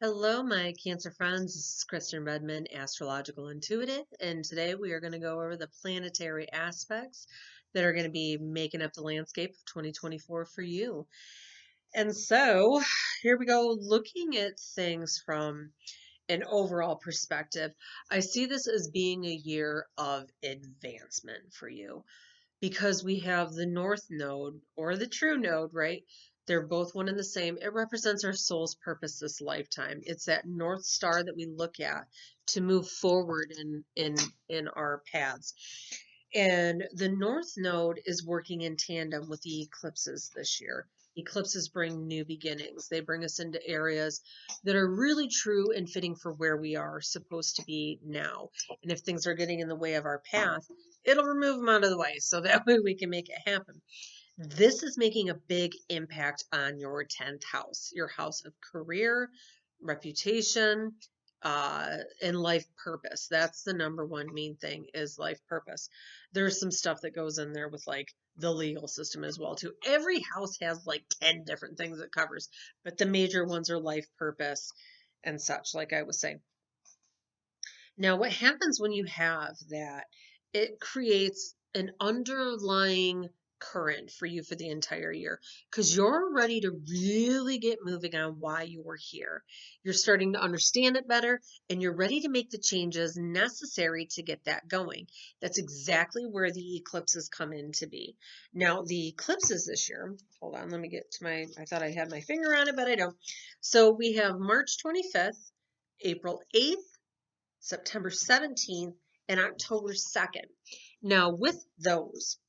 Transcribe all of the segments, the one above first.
Hello, my Cancer friends. This is Kristen Redmond, Astrological Intuitive, and today we are going to go over the planetary aspects that are going to be making up the landscape of 2024 for you. And so here we go, looking at things from an overall perspective. I see this as being a year of advancement for you because we have the North Node or the True Node, right? They're both one and the same. It represents our soul's purpose this lifetime. It's that North Star that we look at to move forward in our paths. And the North Node is working in tandem with the eclipses this year. Eclipses bring new beginnings. They bring us into areas that are really true and fitting for where we are supposed to be now. And if things are getting in the way of our path, it'll remove them out of the way so that way we can make it happen. This is making a big impact on your 10th house, your house of career, reputation, and life purpose. That's the number one main thing is life purpose. There's some stuff that goes in there with like the legal system as well too. Every house has like 10 different things it covers, but the major ones are life purpose and such, like I was saying. Now, what happens when you have that? It creates an underlying current for you for the entire year because you're ready to really get moving on why you're here. You're starting to understand it better and you're ready to make the changes necessary to get that going. That's exactly where the eclipses come in to be. Now, the eclipses this year, hold on, let me get to I thought I had my finger on it, but I don't. So we have March 25th, April 8th, September 17th, and October 2nd. Now, with those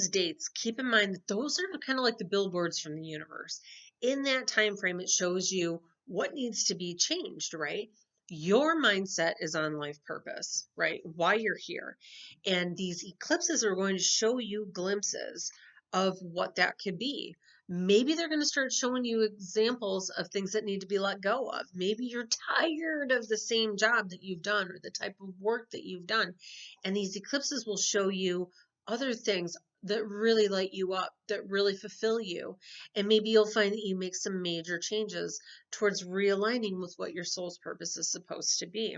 dates, keep in mind that those are kind of like the billboards from the universe. In that time frame, it shows you what needs to be changed, right? Your mindset is on life purpose, right? Why you're here. And these eclipses are going to show you glimpses of what that could be. Maybe they're going to start showing you examples of things that need to be let go of. Maybe you're tired of the same job that you've done or the type of work that you've done. And these eclipses will show you other things that really light you up, that really fulfill you. And maybe you'll find that you make some major changes towards realigning with what your soul's purpose is supposed to be.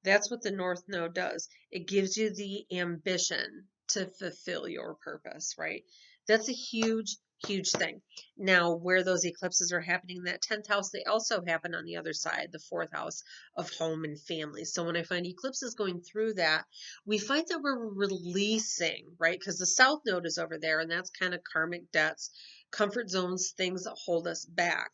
That's what the North Node does. It gives you the ambition to fulfill your purpose, right? That's a huge, huge thing. Now, where those eclipses are happening in that 10th house, they also happen on the other side, the 4th house of home and family. So when I find eclipses going through that, we find that we're releasing, right? Because the South Node is over there, and that's kind of karmic debts, comfort zones, things that hold us back.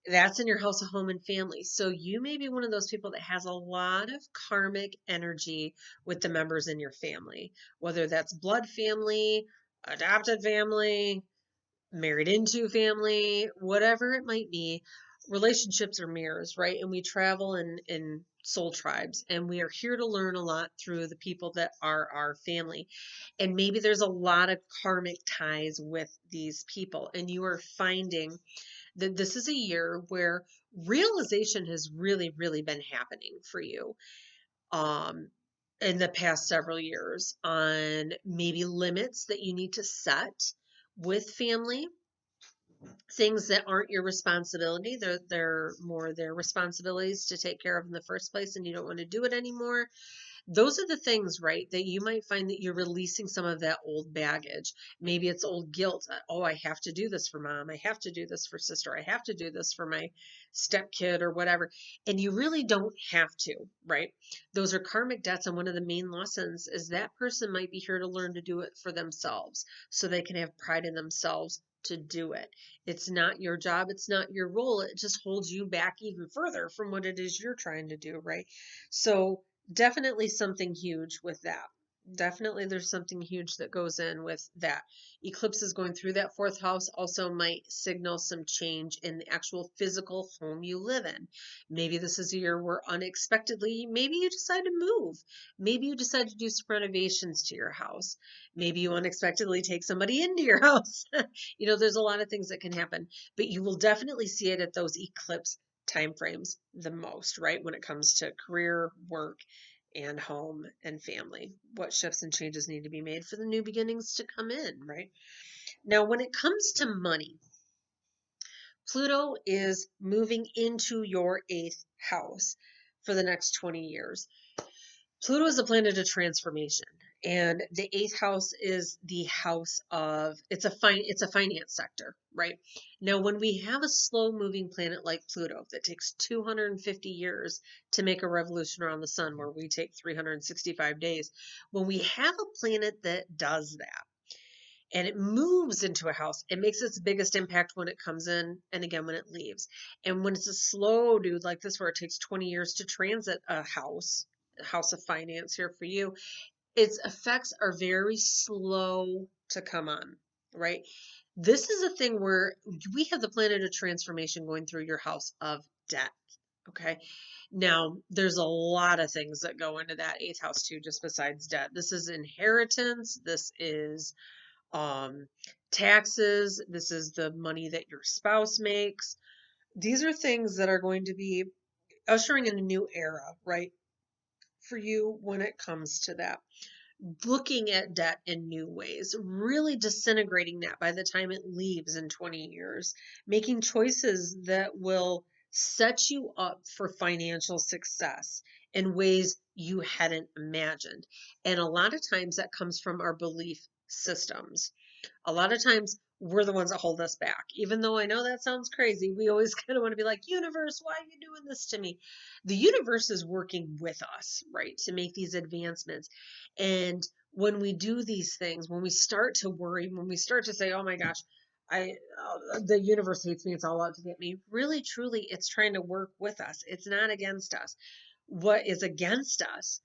That's in your house of home and family. So you may be one of those people that has a lot of karmic energy with the members in your family, whether that's blood family, adopted family, married into family, whatever it might be. Relationships are mirrors, right? And we travel in soul tribes, and we are here to learn a lot through the people that are our family. And maybe there's a lot of karmic ties with these people, and you are finding that this is a year where realization has really, really been happening for you um, in the past several years on maybe limits that you need to set with family, things that aren't your responsibility. They're more their responsibilities to take care of in the first place, and you don't want to do it anymore. Those are the things, right, that you might find that you're releasing some of that old baggage. Maybe it's old guilt. Oh, I have to do this for mom. I have to do this for sister. I have to do this for my stepkid or whatever. And you really don't have to, right? Those are karmic debts. And one of the main lessons is that person might be here to learn to do it for themselves so they can have pride in themselves to do it. It's not your job. It's not your role. It just holds you back even further from what it is you're trying to do, right? So, definitely something huge with that. Definitely there's something huge that goes in with that. Eclipses going through that 4th house also might signal some change in the actual physical home you live in. Maybe this is a year where unexpectedly, maybe you decide to move. Maybe you decide to do some renovations to your house. Maybe you unexpectedly take somebody into your house. There's a lot of things that can happen, but you will definitely see it at those eclipse time frames the most, right? When it comes to career, work, and home and family. What shifts and changes need to be made for the new beginnings to come in, right? Now, when it comes to money, Pluto is moving into your 8th house for the next 20 years. Pluto is a planet of transformation, and the 8th house is the house of it's a finance sector, right? Now, when we have a slow moving planet like Pluto that takes 250 years to make a revolution around the sun, where we take 365 days, when we have a planet that does that and it moves into a house, it makes its biggest impact when it comes in and again when it leaves. And when it's a slow dude like this, where it takes 20 years to transit a house of finance here for you, its effects are very slow to come on, right? This is a thing where we have the planet of transformation going through your house of debt. Okay. Now, there's a lot of things that go into that 8th house too, just besides debt. This is inheritance. This is um, taxes. This is the money that your spouse makes. These are things that are going to be ushering in a new era, right? For you when it comes to that. Looking at debt in new ways, really disintegrating that by the time it leaves in 20 years, making choices that will set you up for financial success in ways you hadn't imagined. And a lot of times that comes from our belief systems. A lot of times we're the ones that hold us back. Even though I know that sounds crazy, we always kind of want to be like, universe, why are you doing this to me? The universe is working with us, right, to make these advancements. And when we do these things, when we start to worry, when we start to say, oh my gosh, the universe hates me, it's all out to get me. Really, truly, it's trying to work with us. It's not against us. What is against us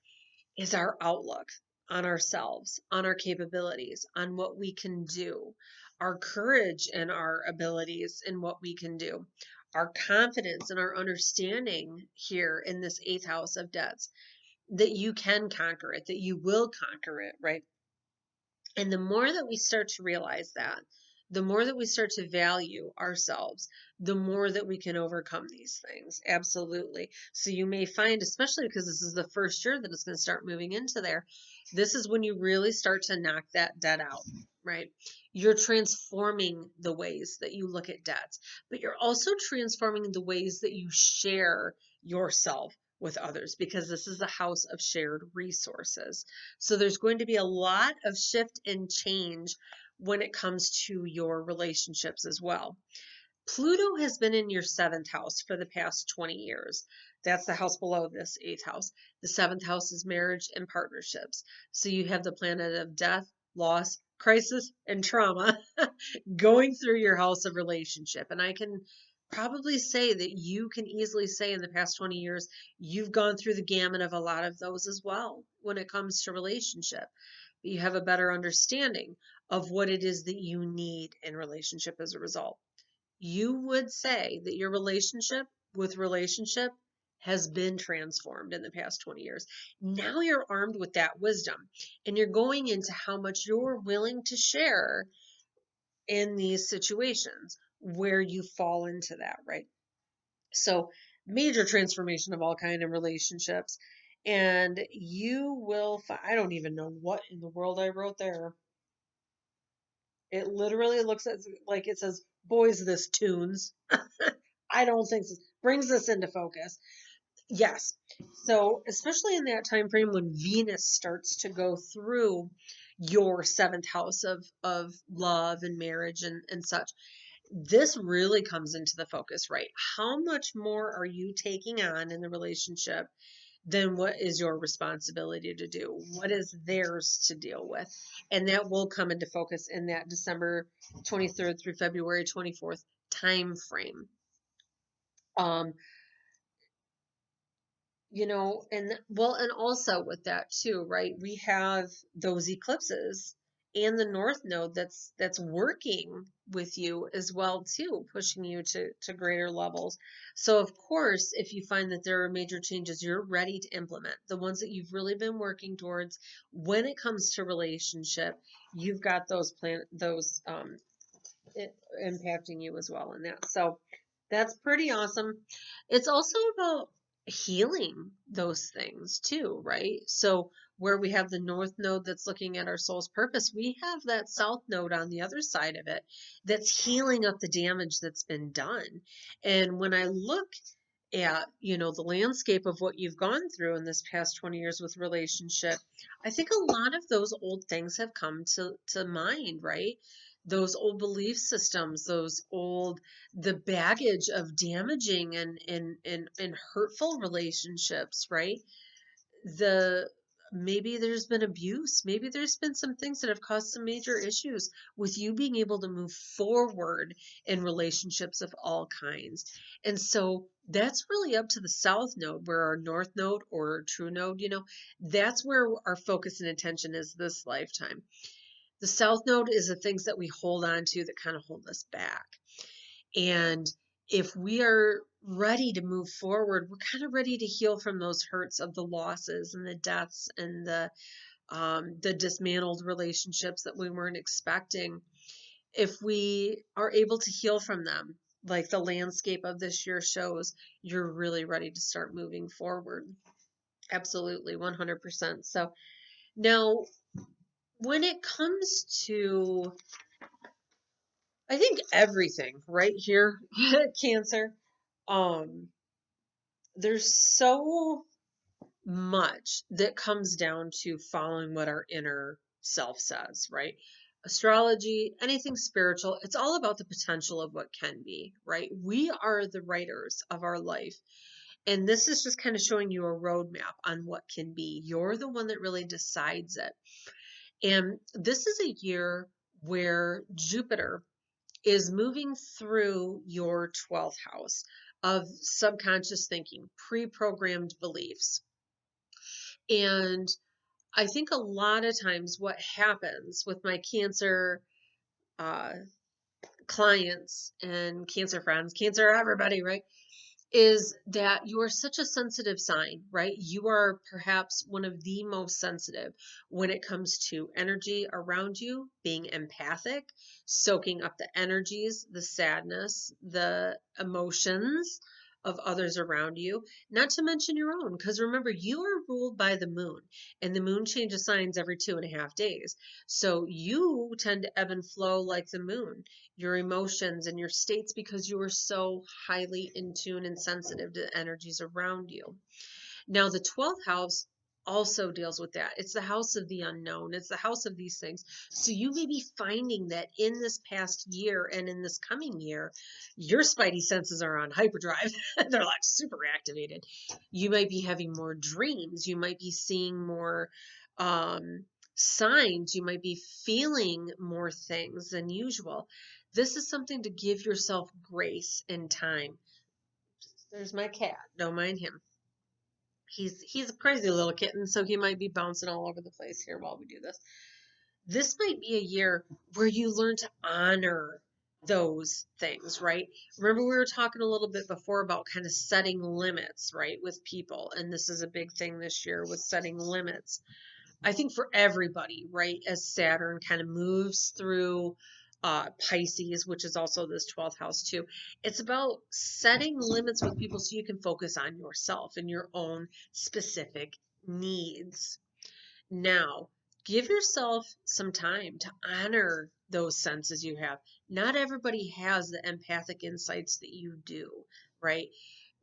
is our outlook on ourselves, on our capabilities, on what we can do, our courage and our abilities and what we can do, our confidence and our understanding here in this 8th house of debts, that you can conquer it, that you will conquer it, right? And the more that we start to realize that, the more that we start to value ourselves, the more that we can overcome these things. Absolutely. So you may find, especially because this is the first year that it's going to start moving into there, this is when you really start to knock that debt out, right? You're transforming the ways that you look at debts, but you're also transforming the ways that you share yourself with others, because this is a house of shared resources. So there's going to be a lot of shift and change when it comes to your relationships as well. Pluto has been in your 7th house for the past 20 years. That's the house below this 8th house. The 7th house is marriage and partnerships. So you have the planet of death, loss, crisis, and trauma going through your house of relationship. And I can probably say that you can easily say in the past 20 years, you've gone through the gamut of a lot of those as well when it comes to relationship. You have a better understanding of what it is that you need in relationship as a result. You would say that your relationship has been transformed in the past 20 years. Now you're armed with that wisdom, and you're going into how much you're willing to share in these situations where you fall into that, right? So major transformation of all kind in relationships. And you will I don't even know what in the world I wrote there. It literally looks like it says, boys, this tunes. I don't think so. Brings this into focus. Yes. So especially in that time frame when Venus starts to go through your 7th house of love and marriage and such, this really comes into the focus, right? How much more are you taking on in the relationship than what is your responsibility to do? What is theirs to deal with? And that will come into focus in that December 23rd through February 24th time frame. Um, and well, and also with that too, right? We have those eclipses and the North Node that's working with you as well too, pushing you to greater levels. So of course, if you find that there are major changes you're ready to implement, the ones that you've really been working towards when it comes to relationship, you've got those impacting you as well in that. So that's pretty awesome. It's also about healing those things too, right? So where we have the north node that's looking at our soul's purpose, we have that south node on the other side of it that's healing up the damage that's been done. And when I look at, the landscape of what you've gone through in this past 20 years with relationship, I think a lot of those old things have come to mind, right? Those old belief systems, the baggage of damaging and hurtful relationships, right? the Maybe there's been abuse, maybe there's been some things that have caused some major issues with you being able to move forward in relationships of all kinds. And so that's really up to the south node, where our north node or true node, that's where our focus and attention is this lifetime. The south node is the things that we hold on to that kind of hold us back. And if we are ready to move forward, we're kind of ready to heal from those hurts of the losses and the deaths and the dismantled relationships that we weren't expecting. If we are able to heal from them, like the landscape of this year shows, you're really ready to start moving forward. Absolutely, 100%. So now, when it comes to, I think, everything right here, Cancer, um, there's so much that comes down to following what our inner self says, right? Astrology, anything spiritual, it's all about the potential of what can be, right? We are the writers of our life. And this is just kind of showing you a roadmap on what can be. You're the one that really decides it. And this is a year where Jupiter is moving through your 12th house of subconscious thinking, pre-programmed beliefs. And I think a lot of times what happens with my Cancer uh, clients and Cancer friends, Cancer everybody, right, is that you are such a sensitive sign, right? You are perhaps one of the most sensitive when it comes to energy around you, being empathic, soaking up the energies, the sadness, the emotions of others around you, not to mention your own. Because remember, you are ruled by the moon, and the moon changes signs every 2.5 days. So you tend to ebb and flow like the moon, your emotions and your states, because you are so highly in tune and sensitive to the energies around you. Now, the 12th house also deals with that. It's the house of the unknown. It's the house of these things. So you may be finding that in this past year and in this coming year, your spidey senses are on hyperdrive. They're like super activated. You might be having more dreams. You might be seeing more signs. You might be feeling more things than usual. This is something to give yourself grace and time. There's my cat. Don't mind him. He's a crazy little kitten, so he might be bouncing all over the place here while we do this. This might be a year where you learn to honor those things, right? Remember, we were talking a little bit before about kind of setting limits, right, with people. And this is a big thing this year with setting limits. I think for everybody, right, as Saturn kind of moves through Pisces, which is also this 12th house too, it's about setting limits with people so you can focus on yourself and your own specific needs. Now, give yourself some time to honor those senses you have. Not everybody has the empathic insights that you do, right?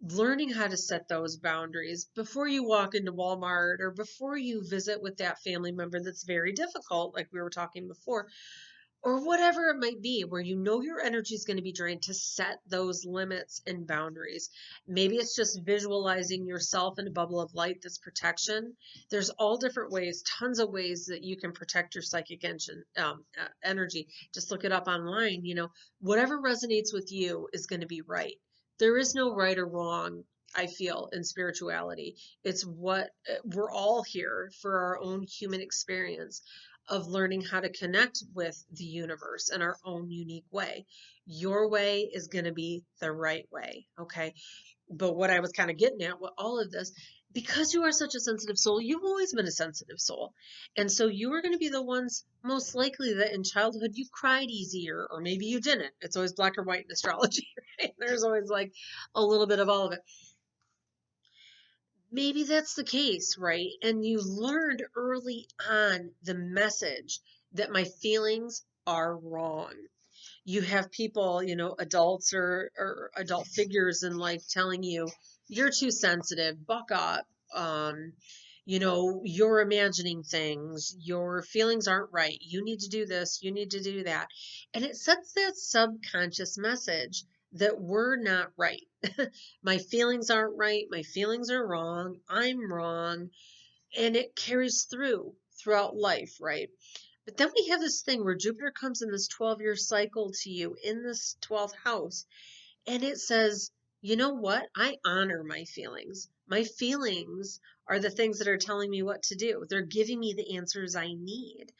Learning how to set those boundaries before you walk into Walmart or before you visit with that family member that's very difficult, like we were talking before, or whatever it might be, where you know your energy is going to be drained, to set those limits and boundaries. Maybe it's just visualizing yourself in a bubble of light that's protection. There's all different ways, tons of ways that you can protect your psychic energy. Just look it up online. Whatever resonates with you is going to be right. There is no right or wrong, I feel, in spirituality. It's what we're all here for, our own human experience of learning how to connect with the universe in our own unique way. Your way is going to be the right way, okay? But what I was kind of getting at with all of this, because you are such a sensitive soul, you've always been a sensitive soul. And so you are going to be the ones most likely that in childhood you cried easier, or maybe you didn't. It's always black or white in astrology, right? There's always like a little bit of all of it. maybe that's the case, right? And you learned early on the message that my feelings are wrong. You have people, adults or adult figures in life telling you, you're too sensitive, buck up. Um, you're imagining things, your feelings aren't right. You need to do this, you need to do that. And it sets that subconscious message that we're not right. My feelings aren't right. My feelings are wrong. I'm wrong. And it carries throughout life, right? But then we have this thing where Jupiter comes in this 12-year cycle to you in this 12th house, and it says, you know what? I honor my feelings. My feelings are the things that are telling me what to do. They're giving me the answers I need.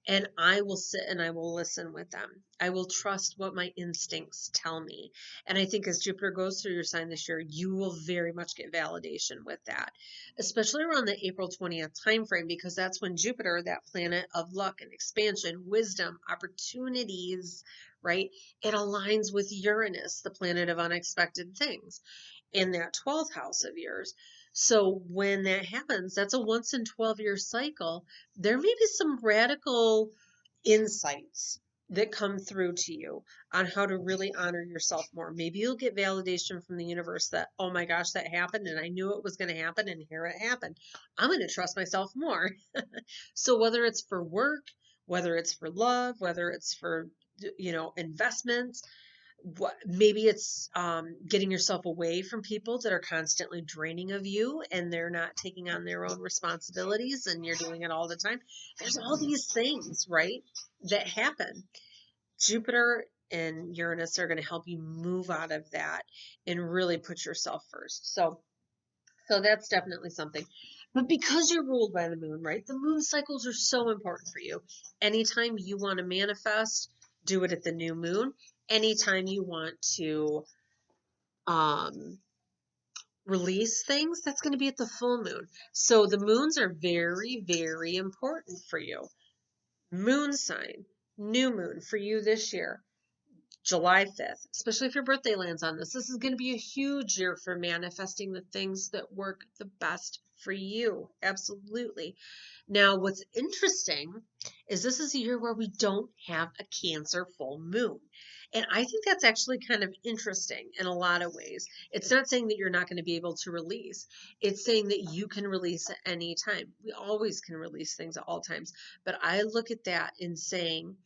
And I will sit and I will listen with them. I will trust what my instincts tell me. And I think as Jupiter goes through your sign this year, you will very much get validation with that, especially around the April 20th timeframe, because that's when Jupiter, that planet of luck and expansion, wisdom, opportunities, right? It aligns with Uranus, the planet of unexpected things, in that 12th house of yours. So when that happens, that's a once in 12-year cycle. There may be some radical insights that come through to you on how to really honor yourself more. Maybe you'll get validation from the universe that, oh my gosh, that happened and I knew it was going to happen and here it happened. I'm going to trust myself more. So whether it's for work, whether it's for love, whether it's for, investments, maybe it's getting yourself away from people that are constantly draining of you and they're not taking on their own responsibilities and you're doing it all the time. There's all these things, right, that happen. Jupiter and Uranus are going to help you move out of that and really put yourself first. So that's definitely something. But because you're ruled by the moon, right? The moon cycles are so important for you. Anytime you want to manifest, do it at the new moon. Anytime you want to um, release things, that's going to be at the full moon. So the moons are very, very important for you. Moon sign, new moon for you this year. July 5th, especially if your birthday lands on this. This is going to be a huge year for manifesting the things that work the best for you. Absolutely. Now, what's interesting is this is a year where we don't have a Cancer full moon. And I think that's actually kind of interesting in a lot of ways. It's not saying that you're not going to be able to release. It's saying that you can release at any time. We always can release things at all times. But I look at that in saying,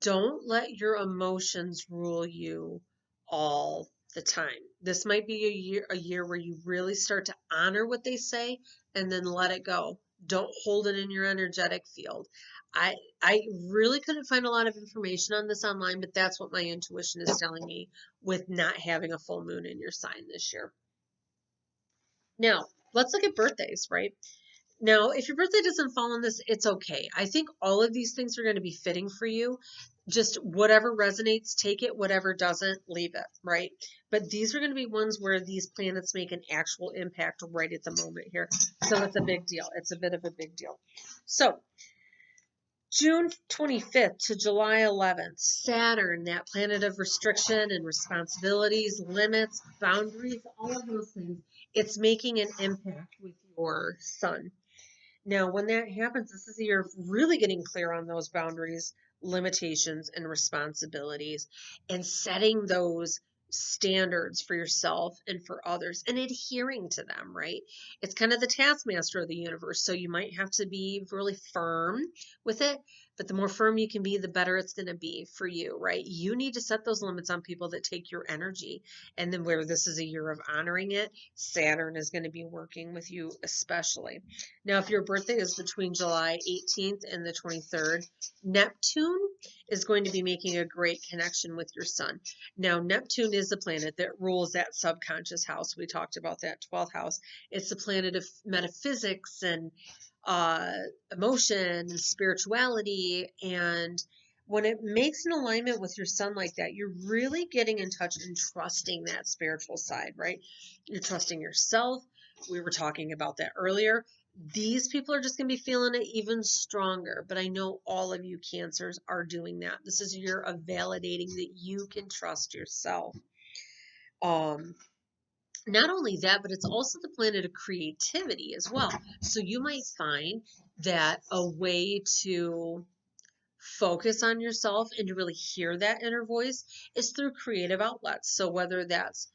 don't let your emotions rule you all the time. This might be a year where you really start to honor what they say and then let it go. Don't hold it in your energetic field. I really couldn't find a lot of information on this online, but that's what my intuition is telling me with not having a full moon in your sign this year. Now, let's look at birthdays, right? Now, if your birthday doesn't fall on this, it's okay. I think all of these things are going to be fitting for you. Just whatever resonates, take it. Whatever doesn't, leave it, right? But these are going to be ones where these planets make an actual impact right at the moment here. So it's a big deal. It's a bit of a big deal. So June 25th to July 11th, Saturn, that planet of restriction and responsibilities, limits, boundaries, all of those things, it's making an impact with your sun. Now, when that happens, this is a year of really getting clear on those boundaries, limitations, and responsibilities, and setting those standards for yourself and for others and adhering to them, right? It's kind of the taskmaster of the universe. So you might have to be really firm with it, but the more firm you can be, the better it's going to be for you, right? You need to set those limits on people that take your energy. And then where this is a year of honoring it, Saturn is going to be working with you especially. Now, if your birthday is between July 18th and the 23rd, Neptune is going to be making a great connection with your sun. Now, Neptune is the planet that rules that subconscious house. We talked about that 12th house. It's the planet of metaphysics and emotion and spirituality. And when it makes an alignment with your sun like that, you're really getting in touch and trusting that spiritual side, right? You're trusting yourself. We were talking about that earlier. These people are just going to be feeling it even stronger. But I know all of you Cancers are doing that. This is a year of validating that you can trust yourself. Not only that, but it's also the planet of creativity as well. So you might find that a way to focus on yourself and to really hear that inner voice is through creative outlets. So whether that's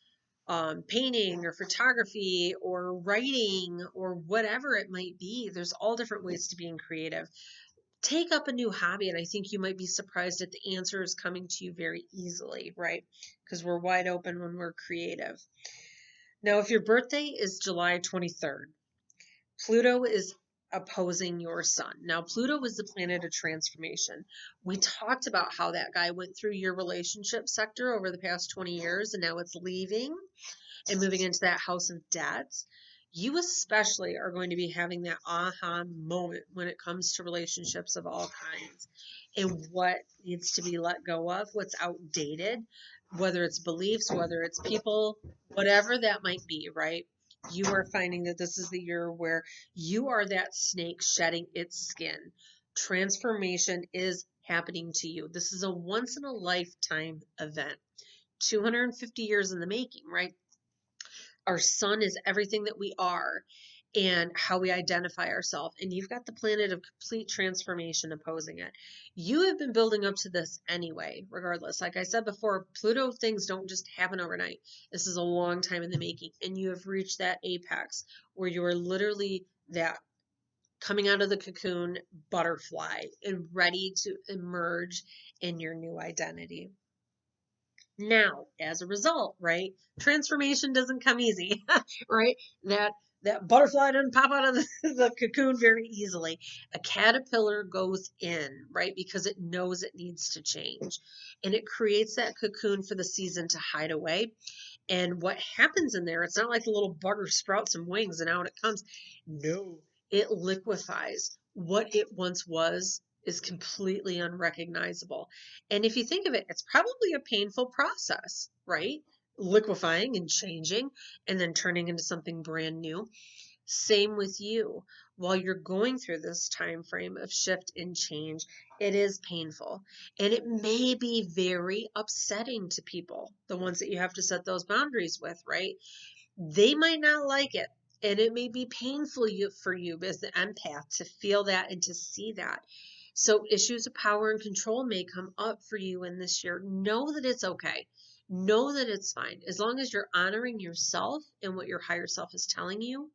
painting or photography or writing or whatever it might be, there's all different ways to being creative. Take up a new hobby, and I think you might be surprised at the answers coming to you very easily, right? Because we're wide open when we're creative. Now, if your birthday is July 23rd, Pluto is opposing your sun. Now, Pluto is the planet of transformation. We talked about how that guy went through your relationship sector over the past 20 years, and now it's leaving and moving into that house of debts. You especially are going to be having that aha moment when it comes to relationships of all kinds and what needs to be let go of, what's outdated, whether it's beliefs, whether it's people, whatever that might be, right? You are finding that this is the year where you are that snake shedding its skin. Transformation is happening to you. This is a once in a lifetime event. 250 years in the making, right? Our sun is everything that we are and how we identify ourselves. And you've got the planet of complete transformation opposing it. You have been building up to this anyway, regardless. Like I said before, Pluto things don't just happen overnight. This is a long time in the making. And you have reached that apex where you are literally that coming out of the cocoon butterfly and ready to emerge in your new identity. Now, as a result, right, transformation doesn't come easy, right? That butterfly doesn't pop out of the cocoon very easily. A caterpillar goes in, right, because it knows it needs to change. And it creates that cocoon for the season to hide away. And what happens in there, it's not like the little bugger sprouts some wings and out it comes. No, it liquefies. What it once was is completely unrecognizable. And if you think of it, it's probably a painful process, right? Liquefying and changing and then turning into something brand new. Same with you. While you're going through this time frame of shift and change, it is painful and it may be very upsetting to people, the ones that you have to set those boundaries with, right? They might not like it. And it may be painful for you as the empath to feel that and to see that. So issues of power and control may come up for you in this year. Know that it's okay. Know that it's fine. As long as you're honoring yourself and what your higher self is telling you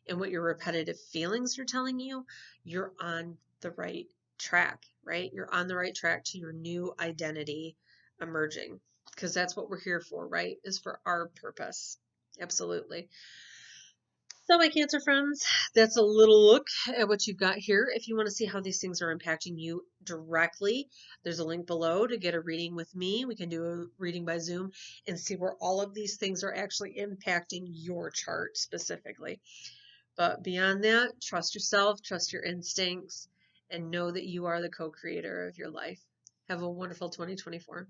and what your repetitive feelings are telling you, you're on the right track, right? You're on the right track to your new identity emerging because that's what we're here for, right? Is for our purpose. Absolutely. So, my Cancer friends, that's a little look at what you've got here. If you want to see how these things are impacting you directly, there's a link below to get a reading with me. We can do a reading by Zoom and see where all of these things are actually impacting your chart specifically. But beyond that, trust yourself, trust your instincts, and know that you are the co-creator of your life. Have a wonderful 2024.